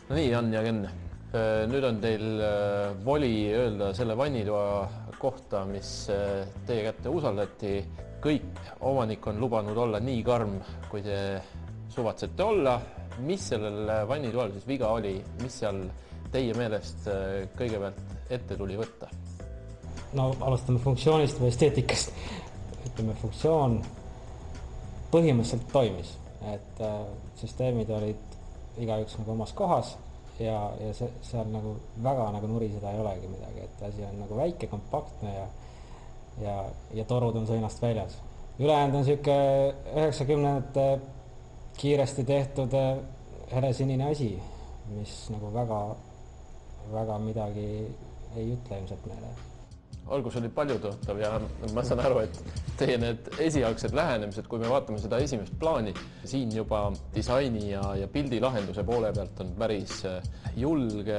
No nii, Jan ja Ken. Nüüd on teil voli öelda selle vannitoa kohta, mis teie kätte usaldati. Kõik omanik on lubanud olla nii karm, kui te suvatsete olla. Mis sellel vannitoal siis viga oli? Mis seal teie meelest kõigepealt ette tuli võtta? No alustame funktsioonist või esteetikast. Ütleme, funktsioon põhimõtteliselt toimis, et süsteemid olid igaüks nagu omas kohas ja seal nagu väga nagu nuriseda ei olegi midagi, et asi on nagu väike, kompaktne ja torud on seinast väljas. Ülejäänud on siuke 90-ndate kiiresti tehtud helesinine asi, mis nagu väga midagi ei ütle ilmselt meile. Algus oli paljutõotav ja ma saan aru, et teie need esialgsed lähenemised, kui me vaatame seda esimest plaani, siin juba disaini ja pildilahenduse poole pealt on päris julge,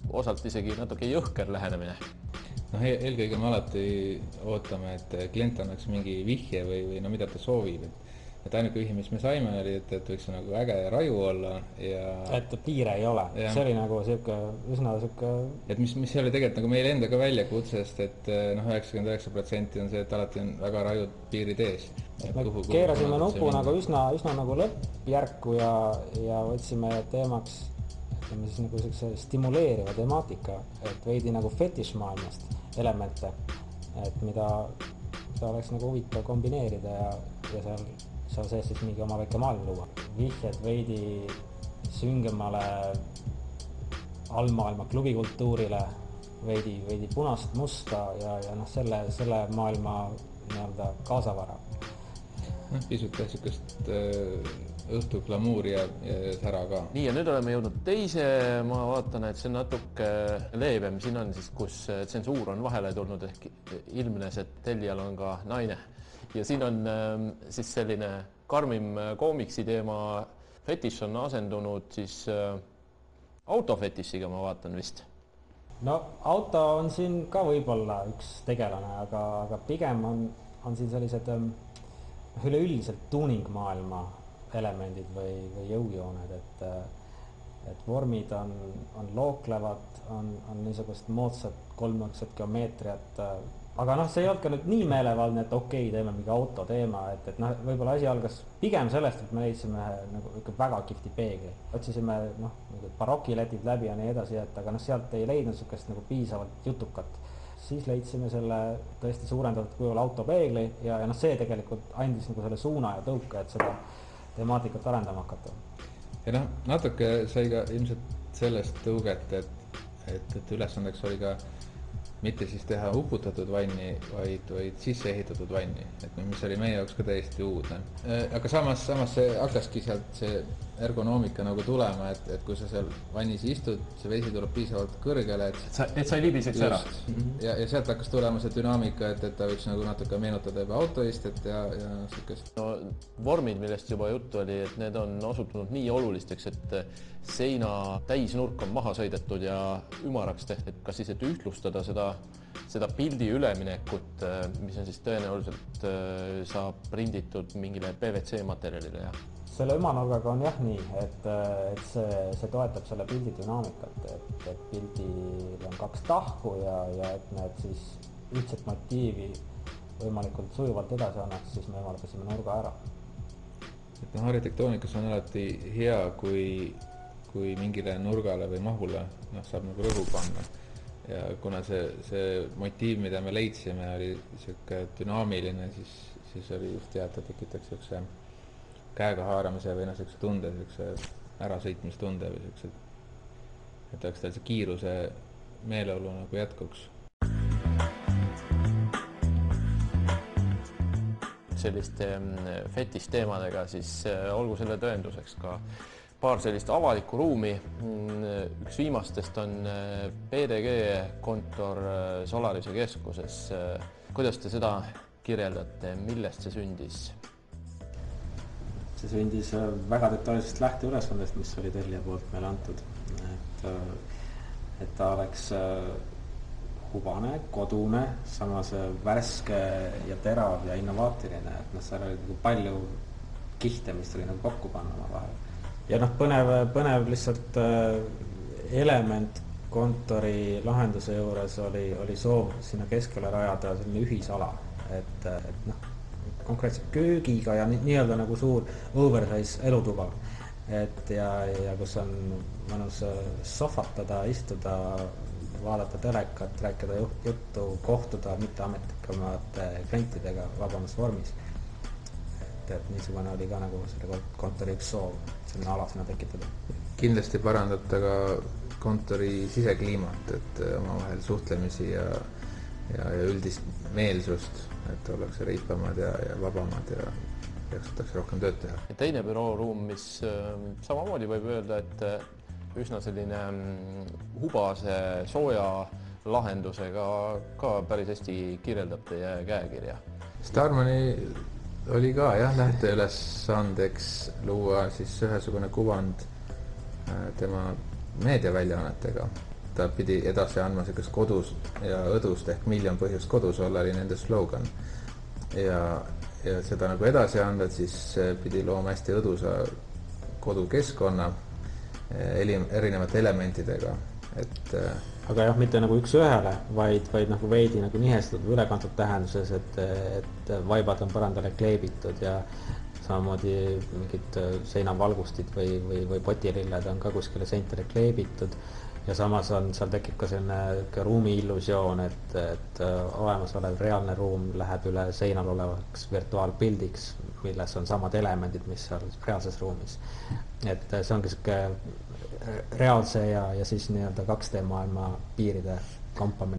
osalt isegi natuke jõhker lähenemine. No, eelkõige me alati ootame, et klient annaks mingi vihje või no mida ta soovib. Et ainuke vihje, mis me saime, oli, et võiks nagu äge raju olla ja... Et piire ei ole. See oli nagu üsna siuke... Et mis oli tegelikult nagu meil endaga välja kutsest, et 99% on see, et alati on väga rajud piirid ees. Me keerasime nupu nagu üsna nagu lõppjärku ja võtsime teemaks siis nagu stimuleeriva temaatika, et veidi nagu fetišmaailmast elemente, et mida oleks nagu huvitav kombineerida ja seal sees siis mingi oma väike maailm luua. Vihjed veidi süngemale allmaailma klubikultuurile, veidi punast, musta ja selle maailma nii-öelda kaasavara. Pisut sükest õhtu glamuuri ja sära ka. Nii, ja nüüd oleme jõudnud teise. Ma vaatan, et see on natuke leebem. Siin on siis, kus tsensuur on vahele tulnud ehk ilmnes, et tellijal on ka naine. Ja siin on siis selline karmim koomiksi teema. Fetiš on asendunud siis autofetišiga, ma vaatan vist. No auto on siin ka võib-olla üks tegelane, aga pigem on siin sellised üleüldiselt tuuningmaailma elemendid või jõujooned, et vormid on looklevad, on niisugust moodsat kolmnurkset geomeetriat, aga see ei olnud ka nüüd nii meelevaldne, et okei, teeme mingi auto teema, et võib-olla asi algas pigem sellest, et me leidsime nagu ikka väga kihvti peegli. Otsisime barokiletid läbi ja nii edasi, aga sealt ei leidnud niisugust nagu piisavalt jutukat. Siis leidsime selle tõesti suurendatud kujul autopeegli ja see tegelikult andis nagu selle suuna ja tõuke, et seda temaatikat arendama hakata. Ja natuke sai ka ilmselt sellest tõuget, et ülesandeks oli ka mitte siis teha uputatud vanni, vaid sisse ehitatud vanni, et mis oli meie jaoks ka täiesti uudne. Aga samas see hakkaski sealt see ergonoomika nagu tulema, et kui sa seal vannis istud, see vesi tuleb piisavalt kõrgele, et sa ei libiseks ära. Ja sealt hakkas tulema see dünaamika, et ta võiks nagu natuke meenutada juba autoistet ja sükest. No, vormid, millest juba juttu oli, et need on osutunud nii olulisteks, et seina täisnurk on maha sõidetud ja ümaraks tehtud. Kas siis, et ühtlustada seda pildi üleminekut, mis on siis tõenäoliselt saab prinditud mingile PVC materjalile ja... Selle ümanurgaga on jah nii, et see toetab selle pildi dünaamikat, et pildil on 2 tahku ja et need siis ühtset motiivi võimalikult sujuvalt edasi annaks, siis me võimaldasime nurga ära. Et arhitektoonikas on alati hea, kui mingile nurgale või mahule saab nagu rõhu panna. Ja kuna see motiiv, mida me leidsime, oli siuke dünaamiline, siis oli just hea, et ta tekitaks siukse käega haaramise või siukse tunde, siukse ärasõitmistunde või siukse, et oleks tal see kiiruse meeleolu nagu jätkuks. Selliste fetiš-teemadega siis olgu selle tõenduseks ka paar sellist avalikku ruumi. Üks viimastest on PDG kontor Solarise keskuses. Kuidas te seda kirjeldate? Millest see sündis? See sündis väga detailsest lähteülesandest, mis oli tellija poolt meile antud. Et ta oleks hubane, kodune, samas värske ja terav ja innovaatiline. Et seal oli palju kihte, mis oli kokku panna oma vahel. ja noh, põnev lihtsalt element kontori lahenduse juures oli soov sinna keskele rajada selline ühisala, et noh, konkreetselt köögiga ja nii-öelda nagu suur oversize elutuba, et ja kus on mõnus sohvatada, istuda, vaadata telekat, rääkida juttu, kohtuda mitteametlikumate klientidega vabamas vormis. Et niisugune oli ka nagu selle kontori üks soov, selline ala sinna tekitada. Kindlasti parandada ka kontori sisekliimat, et omavahel suhtlemisi ja üldist meelsust, et ollakse reipamad ja vabamad ja jaksatakse rohkem tööd teha. Ja teine bürooruum, mis samamoodi võib öelda, et üsna selline hubase sooja lahendusega ka päris hästi kirjeldab teie käekirja. Starmani oli ka jah, lähteülesandeks luua siis ühesugune kuvand tema meediaväljaannetega. Ta pidi edasi andma sellist kodust ja õdust ehk miljon põhjust kodus olla, oli nende slogan. Ja seda nagu edasi anda, siis pidi looma hästi õdusa kodukeskkonna erinevate elementidega. Aga jah, mitte nagu üks ühele, vaid nagu veidi nagu nihestatud ülekantud tähenduses, et vaibad on põrandale kleebitud ja samamoodi mingid seinavalgustid või potirilled on ka kuskile seintele kleebitud ja samas seal tekib ka selline ruumi illusioon, et olemasolev reaalne ruum läheb üle seinal olevaks virtuaalpildiks, milles on samad elemendid, mis seal reaalses ruumis. Et see ongi selline reaalse ja siis nii-öelda 2D maailma piiride kampamine.